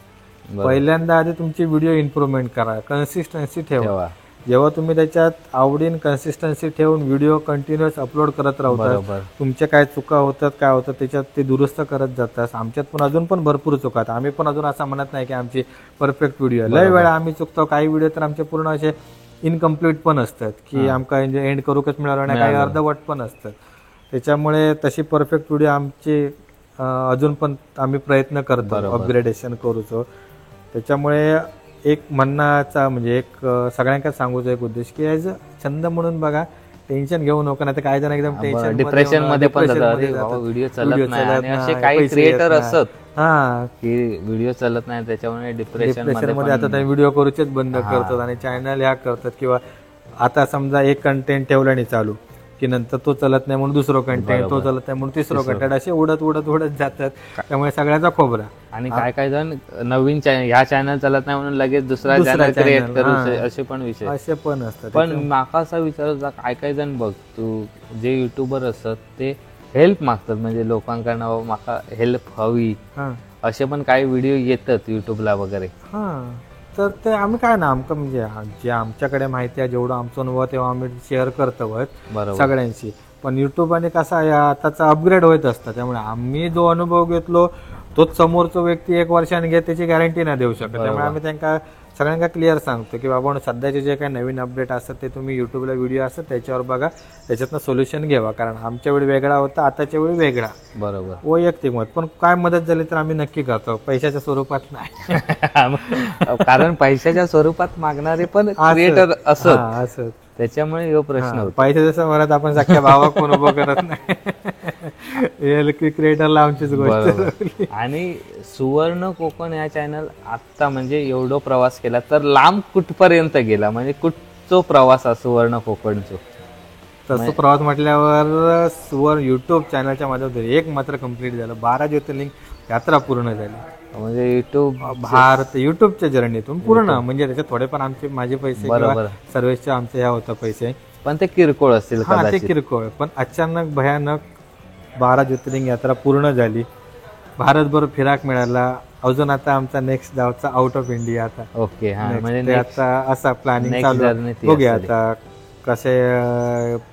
पहिल्यांदा आधी तुमची व्हिडिओ इम्प्रूव्हमेंट करा, कन्सिस्टन्सी ठेवा. जेव्हा तुम्ही त्याच्यात आवडीन कन्सिस्टन्सी ठेवून व्हिडिओ कंटिन्युअस अपलोड करत राहतात, तुमच्या काय चुका होतात काय होतात त्याच्यात ते दुरुस्त करत जातात. आमच्यात पण अजून पण भरपूर चुका आहेत. आम्ही पण अजून असं म्हणत नाही की आमची परफेक्ट व्हिडिओ, लय वेळा आम्ही चुकतो. काही व्हिडिओ तर आमचे पूर्ण असे इनकम्प्लीट पण असतात की आमका एंड करूकच मिळालं नाही, काही अर्धवट पण असतात. त्याच्यामुळे तशी परफेक्ट व्हिडिओ आमची अजून पण आम्ही प्रयत्न करतो अपग्रेडेशन करूचो. त्याच्यामुळे एक म्हणण्याचा म्हणजे एक सगळ्यांना सांगूचा एक उद्देश की ॲज छंद म्हणून बघा, टेन्शन घेऊ नको. नाही तर काही जण एकदम टेन्शन डिप्रेशन मध्ये पण व्हिडिओ चलत नाही. आणि असे काही क्रिएटर असतात की व्हिडिओ चलत नाही त्याच्यामुळे डिप्रेशन मध्ये आता ते व्हिडिओ करूचेच बंद करतात आणि चॅनल ह्या करतात. किंवा आता समजा एक कंटेंट ठेवला नाही चालू की नंतर तो चलत नाही म्हणून दुसरं कंटेंट, तो चलत नाही म्हणून तिसरं कंटेंट, असे उडत जातात. त्यामुळे सगळ्याचा खोबरा. आणि काय जण नवीन ह्या चॅनल चलत नाही म्हणून लगेच दुसरा चॅनल क्रिएट करू, असे पण विषय असतात. पण माका असा विचार होता, काय जण बघ तू जे युट्यूबर असतात ते हेल्प मागतात, म्हणजे लोकांकडनं माका हेल्प हवी, असे पण काही व्हिडिओ येतात युट्यूबला वगैरे. तर ते आम्ही काय ना आमचं म्हणजे जे आमच्याकडे माहिती आहे जेवढं आमचं अनुभव तेव्हा आम्ही शेअर करतो सगळ्यांशी. पण युट्यूब आणि कसा आताचा अपग्रेड होत असतं, त्यामुळे आम्ही जो अनुभव घेतलो तोच समोरचा व्यक्ती 1 वर्षाने घेत त्याची गॅरंटी नाही देऊ शकत. त्यामुळे आम्ही त्यांना सगळ्यांना क्लिअर सांगतो की बाबा सध्याचे जे काही नवीन अपडेट असतात ते तुम्ही युट्यूबला व्हिडिओ असतात त्याच्यावर बघा, त्याच्यातनं सोल्युशन घ्यावा. कारण आमच्या वेळी वेगळा होता, आताच्या वेळी वेगळा. बरोबर. वैयक्तिक मत. पण काय मदत झाली तर आम्ही नक्की करतो, पैशाच्या स्वरूपात नाही. कारण पैशाच्या स्वरूपात मागणारे पण क्रिएटर असत, त्याच्यामुळे हा प्रश्न होतो. पैशाच्या समोरात आपण सख्या भावा कोण उभं करत नाही. क्रिएटरला आमचीच गोष्ट. आणि सुवर्ण कोकण या चॅनल आता म्हणजे एवढं प्रवास केला तर लांब कुठपर्यंत गेला, म्हणजे कुठचो प्रवास हा सुवर्ण कोकणचो? तसं प्रवास म्हटल्यावर सुवर्ण युट्यूब चॅनलच्या माध्यमातून एक मात्र कम्प्लीट झालं, 12 ज्योतिर्लिंग यात्रा पूर्ण झाली. म्हणजे युट्यूबच्या जर्नीतून पूर्ण. म्हणजे त्याच्यात थोडेफार आमचे माझे पैसे सर्व्हिसचे आमचे ह्या होता पैसे, पण ते किरकोळ असतील. ते किरकोळ. पण अचानक भयानक 12 ज्योतिर्लिंग यात्रा पूर्ण झाली, भारतभर फिराक मिळाला. अजून आता आमचा नेक्स्ट जावचा आउट ऑफ इंडिया आता. ओके. म्हणजे आता असा प्लॅनिंग चालू, बघूया आता कसे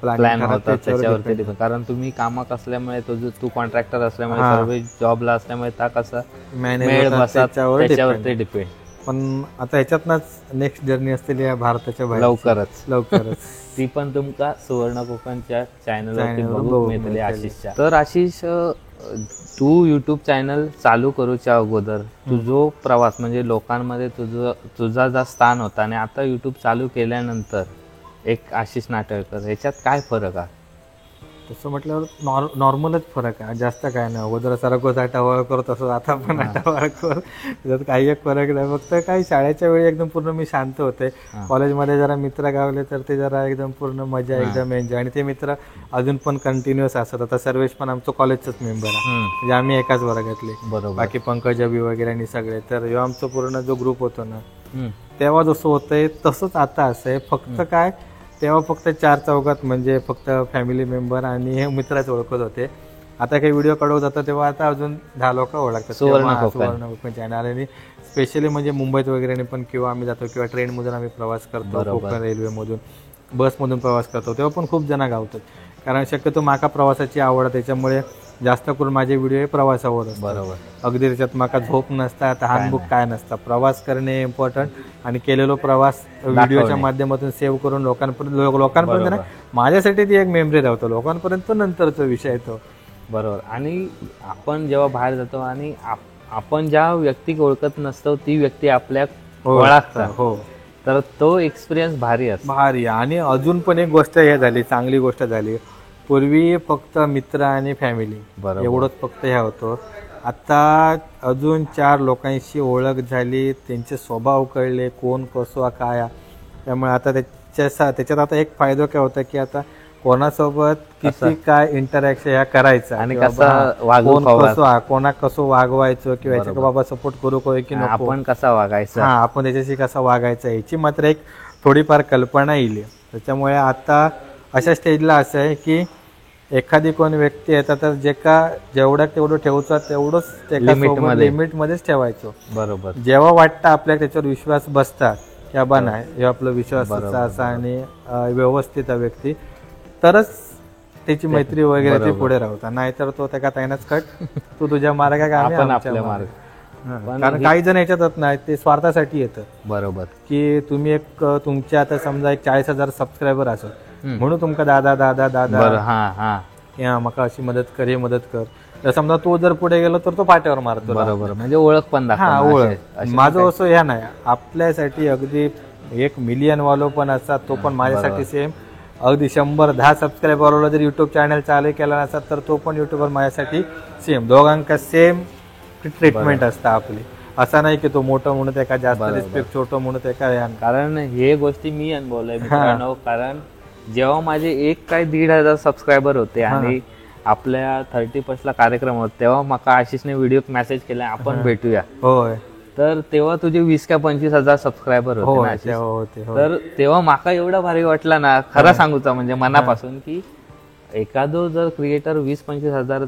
प्लॅन होतात त्याच्यावरती. कारण तुम्ही कामात असल्यामुळे तू कॉन्ट्रॅक्टर असल्यामुळे सर्व्हिस जॉबला असल्यामुळे त्या कसा मेळ बसतात त्याच्यावरती डिपेंड. पण आता ह्याच्यातनच नेक्स्ट जर्नी असतील या भारताच्या बाहेर लवकरच ती पण तुमका सुवर्ण कोकणच्या चॅनलवरती बघू मिळते आशिषच्या. तर आशिष, तू युट्यूब चॅनल चालू करूच्या अगोदर तुझो प्रवास म्हणजे लोकांमध्ये तुझा जा स्थान होता आणि आता युट्यूब चालू केल्यानंतर एक आशिष नाटेकर, ह्याच्यात काय फरक आहे? तसं म्हटल्यावर नॉर्मलच फरक आहे, जास्त काय नाही. अगोदर सरकवत आटावळ करत असो, आता पण आटावळ कर, त्याच्यात काही एक फरक नाही. फक्त काही शाळेच्या वेळी एकदम पूर्ण मी शांत होते. कॉलेजमध्ये जरा मित्र गावले तर ते जरा एकदम पूर्ण मजा, एकदम एन्जॉय. आणि ते मित्र अजून पण कंटिन्युअस असतात. आता सर्वेश पण आमचं कॉलेजचाच मेंबर आहे, म्हणजे आम्ही एकाच वर्गातले. बाकी पंकज अभि वगैरे आणि सगळे. तर ह्यो आमचा पूर्ण जो ग्रुप होतो ना, तेव्हा जसं होतंय तसंच आता असं आहे. फक्त काय तेव्हा फक्त 4-4 म्हणजे फक्त फॅमिली मेंबर आणि हे मित्रच ओळखत होते. आता काही व्हिडिओ काढवत जातं तेव्हा आता अजून 10 लोक ओळखतात. सुवर्ण कोकण चॅनल आणि स्पेशली म्हणजे मुंबईत वगैरे पण किंवा आम्ही जातो किंवा ट्रेनमधून आम्ही प्रवास करतो, कोकण रेल्वेमधून बसमधून प्रवास करतो तेव्हा पण खूप जण गावतात. कारण शक्यतो माका प्रवासाची आवड त्याच्यामुळे जास्त करून माझे व्हिडिओ हे प्रवासावर असतात. बरोबर. अगदी त्याच्यात माका झोप नसता, तहानभूक काय नसता. प्रवास करणे इम्पॉर्टंट आणि केलेलो प्रवास व्हिडिओच्या माध्यमातून सेव्ह करून लोकांपर्यंत ना माझ्यासाठी ती एक मेमरी राहतो. लोकांपर्यंत नंतरचा विषय तो. बरोबर. आणि आपण जेव्हा बाहेर जातो आणि आपण ज्या व्यक्ती ओळखत नसतो ती व्यक्ती आपल्या ओळखतात. हो, तर तो एक्सपिरियन्स भारी असतो. भारी. आणि अजून पण एक गोष्ट हे झाली, चांगली गोष्ट झाली. पूर्वी फक्त मित्र आणि फॅमिली एवढंच फक्त हे होतं. आता अजून 4 लोकांशी ओळख झाली, त्यांचे स्वभाव कळले, कोण कसं काय. त्यामुळे आता त्याच्यात आता एक फायदा काय होता की आता कोणासोबत किती काय इंटरॅक्शन ह्या करायचं आणि कसं कोणाक कसं वागवायचं किंवा याच्या बाबा सपोर्ट करू की नको, आपण कसा वागायचा, आपण त्याच्याशी कसा वागायचं याची मात्र एक थोडीफार कल्पना येईल. त्याच्यामुळे आता अशा स्टेजला असं आहे की एखादी कोण व्यक्ती येतात तर जेवढं तेवढं ठेवचं तेवढंच लिमिटमध्येच ठेवायचं. बरोबर. जेव्हा वाटतं आपल्याला त्याच्यावर विश्वास बसतात की बाबा नाही हे आपलं विश्वासाचा असा आणि व्यवस्थित व्यक्ती तरच त्याची मैत्री वगैरे ती पुढे राहतात. नाहीतर तो त्या ताईनाच कट तू तुझ्या मार्गात आम्ही आपल्या मार्ग. कारण काही जण याच्यात नाही, ते स्वार्थासाठी येतं. बरोबर. की तुम्ही एक तुमच्या आता समजा एक 40,000 सबस्क्रायबर असो म्हणून तुमका दादा मका अशी मदत कर, हे मदत कर. तर समजा तो जर पुढे गेलो तर तो पाट्यावर मारतो. बरोबर. म्हणजे ओळख पण ओळख. माझं असं ह्या नाही, आपल्यासाठी अगदी 1 मिलियन वालो पण असतात, तो पण माझ्यासाठी सेम. अगदी 100-10 सबस्क्रायबरवाला जर युट्यूब चॅनल चालू केला नसतात तर तो पण युट्यूबर माझ्यासाठी सेम. दोघांका सेम ट्रीटमेंट असतं आपली. असं नाही की तो मोठं म्हणून एका जास्त रिस्पेक्ट, छोटं म्हणून एका. कारण हे गोष्टी मी अनुभवलंय मित्रांनो. कारण जेव्हा माझे 1,500 सबस्क्रायबर होते आणि आपल्या 31st ला कार्यक्रम होता तेव्हा मका आशिषने व्हिडिओ मेसेज केला आपण भेटूया. होय. तर तेव्हा तुझे 20 का 25,000 सबस्क्रायबर होते. तर तेव्हा माका एवढा भारी वाटला ना, खरं सांगूचा म्हणजे मनापासून, की एखादो जर क्रिएटर 20-25,000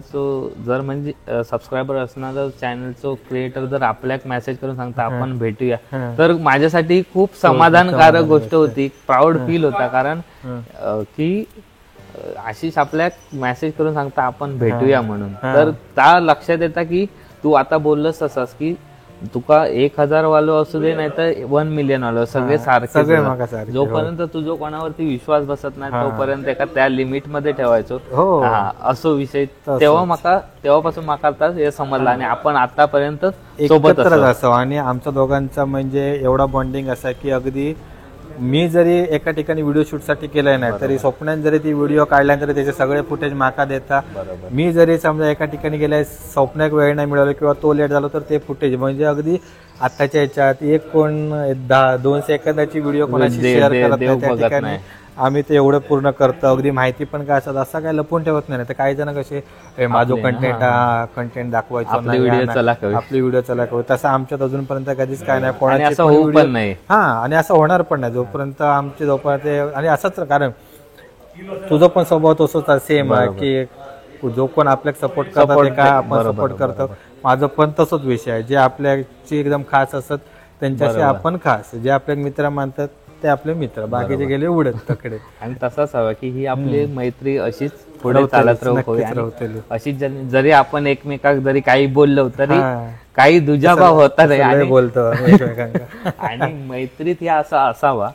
जर म्हणजे सबस्क्रायबर असणारा चॅनलचो क्रिएटर जर आपल्याक मेसेज करून सांगता आपण भेटूया, तर माझ्यासाठी खूप समाधानकारक गोष्ट होती. प्राऊड फील होता. कारण की आशिष आपल्याक मेसेज करून सांगता आपण भेटूया म्हणून. तर त्या लक्षात येतं की तू आता बोललंस तसंच की तुका 1,000 वालो असू दे नाही तर 1 मिलियन वालो सगळे सारखे. जोपर्यंत तुझं कोणावरती विश्वास बसत नाही तोपर्यंत एका त्या लिमिट मध्ये ठेवायचो असो विषय. तेव्हापासून माका हे समजलं आणि आपण आतापर्यंत सोबतच असो. आणि आमच्या दोघांचा म्हणजे एवढा बॉन्डिंग असा की अगदी मी जरी एका ठिकाणी व्हिडिओ शूट साठी केलाय नाही तरी स्वप्नात जरी ती व्हिडिओ काढल्यानंतर त्याचे सगळे फुटेज माका देता. मी जरी समजा एका ठिकाणी गेलाय, स्वप्नाक वेळ नाही मिळाला किंवा तो लेट झाला तर ते फुटेज म्हणजे अगदी आताच्या याच्यात एक कोण 2 सेकंदाची व्हिडिओ कोणाशी शेअर करत नाही त्या ठिकाणी आम्ही ते एवढं पूर्ण करतो. अगदी माहिती पण काय असतात असं काय लपून ठेवत नाही. तर काही जण कसे माझं कंटेंट दाखवायचं, आपली व्हिडिओ चला करू, तसं आमच्यात अजूनपर्यंत कधीच काय नाही. कोणाची आणि असं होणार पण नाही जोपर्यंत आणि असंच. कारण तुझं पण स्वभाव तसंच सेम आहे की जो कोण आपल्याला सपोर्ट करतात काय आपण सपोर्ट करतो. माझं पण तसंच विषय आहे. जे आपल्याची एकदम खास असतात त्यांच्याशी आपण खास, जे आपल्या मित्र मानतात ते आपले मित्र, बाकीचे गेले उडत तकडे. आणि तसाच हवा की ही आपली मैत्री अशीच पुढे चालत राहू. अशीच जरी आपण एकमेकाक जरी काही बोललो तरी काही दुजाभाव होता नाही बोलतो आणि मैत्रीत या असा असावा.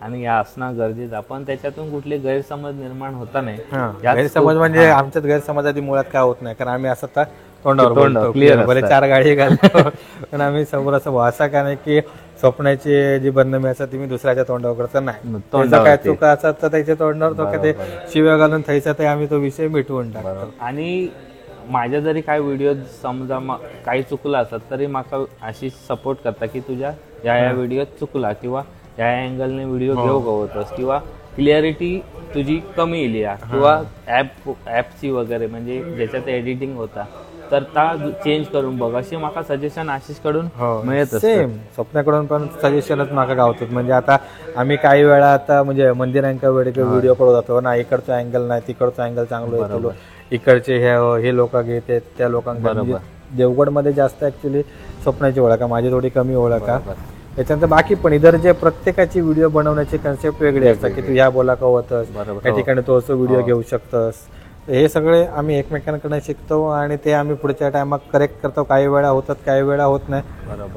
आणि या असणं गरजेचं. आपण त्याच्यातून कुठले गैरसमज निर्माण होता नाही. गैरसमज म्हणजे आमच्यात गैरसमज आधी मुळात काय होत नाही. कारण आम्ही असं तोंडावर क्लिअर 4 गाडी घालतो पण आम्ही समोर असं काय नाही की स्वप्नाची जी बदनामी असतात ती मी दुसऱ्याच्या तोंडावर करतो नाही. काय चुका असतात तर त्याच्या तोंडावर तो ते शिव्या घालून थैसा ते आम्ही तो विषय मिटवून टाकतो. आणि माझ्या जरी काही व्हिडिओ समजा काही चुकला असत तरी माका अशी सपोर्ट करता की तुझ्या या व्हिडिओत चुकला किंवा या अँगलने व्हिडिओ घेऊ होतस किंवा क्लिअरिटी तुझी कमी येईल किंवा ऍपची वगैरे म्हणजे ज्याच्यात एडिटिंग होता तर ता चेंज करून बघ अशी म्हाका सजेशन आशिष कडून मिळत असतं. सेम स्वप्नाकडून पण सजेशनच माका गावतात. म्हणजे आता आम्ही काही वेळा आता म्हणजे मंदिरांका वेळी व्हिडिओ कडे जातो ना, इकडचं अँगल नाही तिकडचं अँगल चांगलं येतो, इकडचे हे लोक घेते त्या लोकांना. देवगड मध्ये जास्त ऍक्च्युली स्वप्नाची ओळख आहे, माझी थोडी कमी ओळख आहे. त्याच्यानंतर बाकी पण इतर जे प्रत्येकाची व्हिडिओ बनवण्याची कन्सेप्ट वेगळी असतात की तू ह्या बोला का होतस, त्या ठिकाणी तो असं व्हिडिओ घेऊ शकतस. हे सगळे आम्ही एकमेकांकडे शिकतो आणि ते आम्ही पुढच्या टायमात करेक्ट करतो. काही वेळा होतात, काही वेळा होत नाही,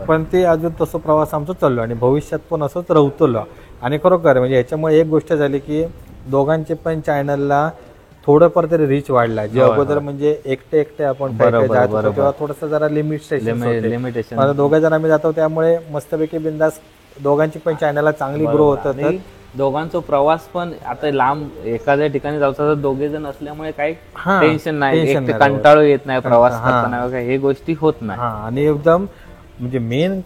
पण ते अजून तसं प्रवास आमचा चाललो आणि भविष्यात पण असंच राहतो. आणि खरोखर म्हणजे ह्याच्यामुळे एक गोष्ट झाली की दोघांचे पण चॅनलला थोडंफार तरी रीच वाढला. जे अगोदर म्हणजे एकटे आपण जात होतो तेव्हा थोडस जरा लिमिटेशन. आता दोघे जण आम्ही जातो त्यामुळे मस्तपैकी बिंदास दोघांची पण चॅनलला चांगली ग्रो होतात. दोघांचा प्रवास पण आता लांब एखाद्या ठिकाणी जायचा तर दोघे जण असल्यामुळे काही टेन्शन नाही, कंटाळू येत नाही प्रवास करताना, हे गोष्टी होत नाही. आणि एकदम म्हणजे मेन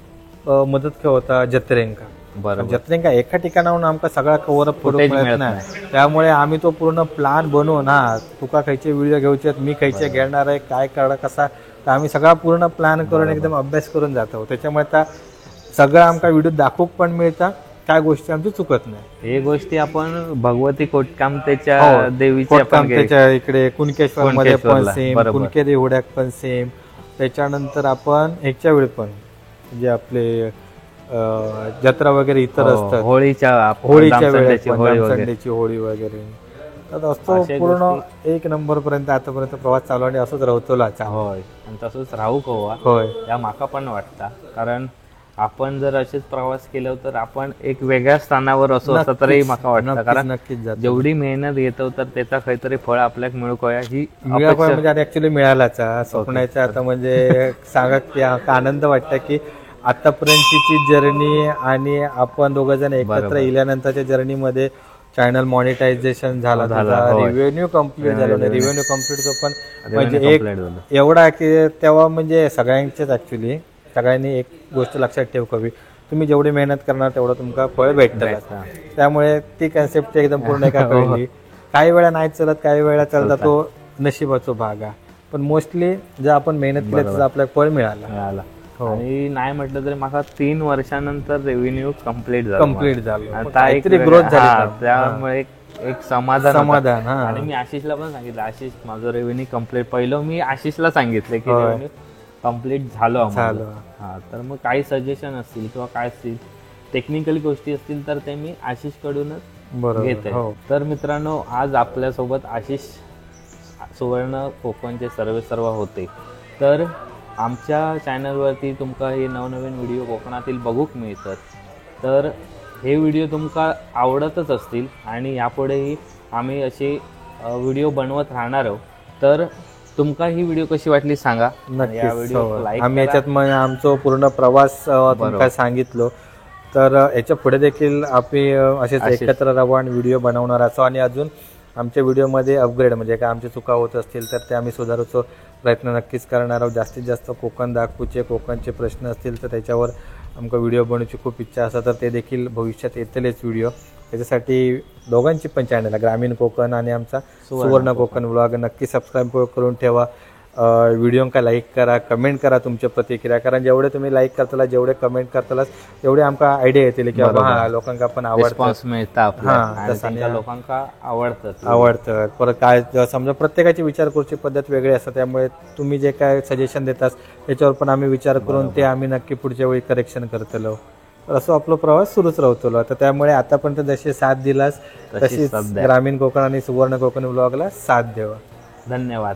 मदत काय होता जत्रेंका. जत्रेंका एका ठिकाणाहून आमका सगळा कव्हर अप करून मिळत नाही, त्यामुळे आम्ही तो पूर्ण प्लॅन बनवून तुका खायचे व्हिडिओ घ्यायचे, मी खायचे घेणार आहे, काय करा कसा, तर आम्ही सगळा पूर्ण प्लॅन करून एकदम अभ्यास करून जातो. त्याच्यामुळे आता सगळं आमका व्हिडिओ दाखवूक पण मिळतात, काय गोष्टी आमची चुकत नाही. हे गोष्टी आपण भगवती कोटकामतेच्या देवीच्या इकडे कुणकेश्वर मध्ये पण सेम, कुणकेरी होड्याक पण सेम. त्याच्यानंतर आपण ह्याच्या वेळी पण जे आपले जत्रा वगैरे इतर असतात, होळीच्या संडेची होळी वगैरे, तर असतो पूर्ण एक नंबर पर्यंत आतापर्यंत प्रवास चालू आणि असंच राहतो. होय, आणि तसंच राहू कवा. होय, या माका पण वाटतं, कारण आपण जर असेच प्रवास केला तर आपण एक वेगळ्या स्थानावर असो असं तरी माका वाटतं. कारण नक्कीच जेवढी मेहनत घेतो तर त्याचा काहीतरी फळ आपल्याला मिळूया ही म्हणजे ऍक्च्युली मिळालाच स्वप्नाचं. आता म्हणजे सांगत आनंद वाटतं की आतापर्यंतची जर्नी आणि आपण दोघं जण एकत्र येल्यानंतरच्या जर्नीमध्ये चॅनल मॉनिटायझेशन झाला, रेव्हेन्यू कम्प्लीट झालं. रेव्हेन्यू कम्प्लीटचं पण म्हणजे एक एवढा की तेव्हा म्हणजे सगळ्यांचेच ऍक्च्युली सगळ्यांनी एक गोष्ट लक्षात ठेव कवी, तुम्ही जेवढी मेहनत करणार तेवढं तुमका फळ भेटतं. त्यामुळे ती कन्सेप्ट एकदम पूर्ण एका कळली. काही वेळा नाही चालत, काही वेळा चालता, तो नशिबाचा भाग आहे. पण मोस्टली जर आपण मेहनत केली तर आपल्याला फळ मिळाला. आणि नाही म्हटलं तरी मला 3 वर्षानंतर रेव्हेन्यू कम्प्लीट झालं, आता एक ग्रोथ झाली, त्यामुळे एक समाधान. आणि मी आशिषला पण सांगितलं, आशिष माझं रेव्हेन्यू कम्प्लीट, पहिलं मी आशिषला सांगितलं की रेव्हेन्यू कम्प्लीट झालं. तर मग काही सजेशन असतील किंवा काय असतील टेक्निकल गोष्टी असतील तर ते मी आशिष कडूनच घेते. तर मित्रांनो, आज आपल्यासोबत आशिष सुवर्ण कोकणचे सर्व होते. तर आमच्या चॅनलवरती तुमका हे नवनवीन व्हिडिओ कोकणातील बघूक मिळतात. तर हे व्हिडिओ तुमका आवडतच असतील आणि यापुढेही आम्ही असे व्हिडिओ बनवत राहणार आहोत. तर तुमका ही व्हिडिओ कशी वाटली सांगा. आम्ही याच्यात आमचा पूर्ण प्रवास तुमका सांगितलो. तर याच्या पुढे देखील आम्ही असेच एकत्र राहू आणि व्हिडिओ बनवणार असो आणि अजून आमच्या व्हिडिओमध्ये अपग्रेड म्हणजे काय आमच्या चुका होत असतील तर ते आम्ही सुधारूचा प्रयत्न नक्कीच करणार आहोत. जास्तीत जास्त कोकण दाखवूचे, कोकणचे प्रश्न असतील तर त्याच्यावर आमका व्हिडिओ बनवण्याची खूप इच्छा असतात, तर ते देखील भविष्यात येतीलच व्हिडिओ. त्याच्यासाठी दोघांची पण चॅनल ग्रामीण कोकण आणि आमचा सुवर्ण कोकण व्लॉग नक्की सबस्क्राईब करून ठेवा. व्हिडिओंका लाईक करा, कमेंट करा तुमच्या प्रतिक्रिया, कारण जेवढे तुम्ही लाईक करताला, जेवढे कमेंट करताला तेवढे आमका आयडिया येतील की बाबा लोकांना पण लोकांना आवडतं. परत काय समजा प्रत्येकाची विचार करूची पद्धत वेगळी असते, त्यामुळे तुम्ही जे काय सजेशन देतात त्याच्यावर पण आम्ही विचार करून ते आम्ही नक्की पुढच्या वेळी करेक्शन करतलो. असं आपला प्रवास सुरूच राहतो. आता त्यामुळे आतापर्यंत जशी साथ दिलास तशीच ग्रामीण कोकण आणि सुवर्ण कोकण व्लॉगला साथ द्यावा. धन्यवाद.